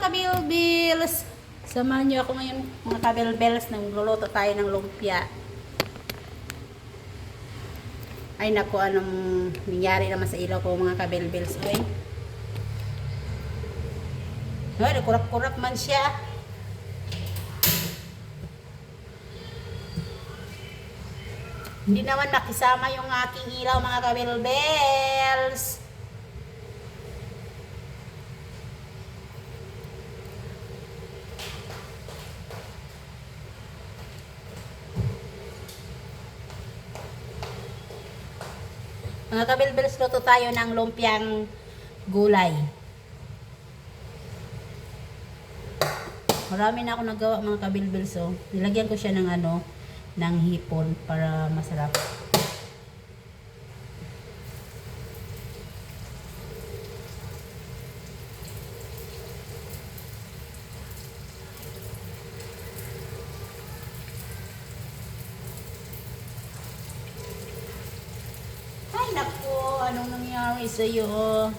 kabilbils! Samahan niyo ako ngayon mga kabilbils, nang luluto tayo ng lumpia. Ay naku, anong nangyari naman sa ilaw ko mga kabilbils. Ay, nakurap-kurap man siya. Hindi naman nakisama yung aking ilaw mga kabilbils. Mga kabilbils, luto tayo ng lumpiang gulay. Marami na ako nagawa mga kabilbils. Oh. Nilagyan ko siya ng ng hipon para masarap. Ay naku, anong nangyari sa'yo?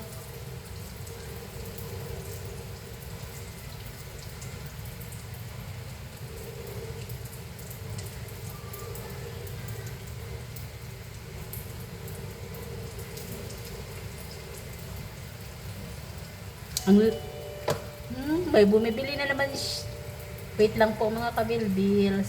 May bumibili na naman. Wait lang po mga kabilbils.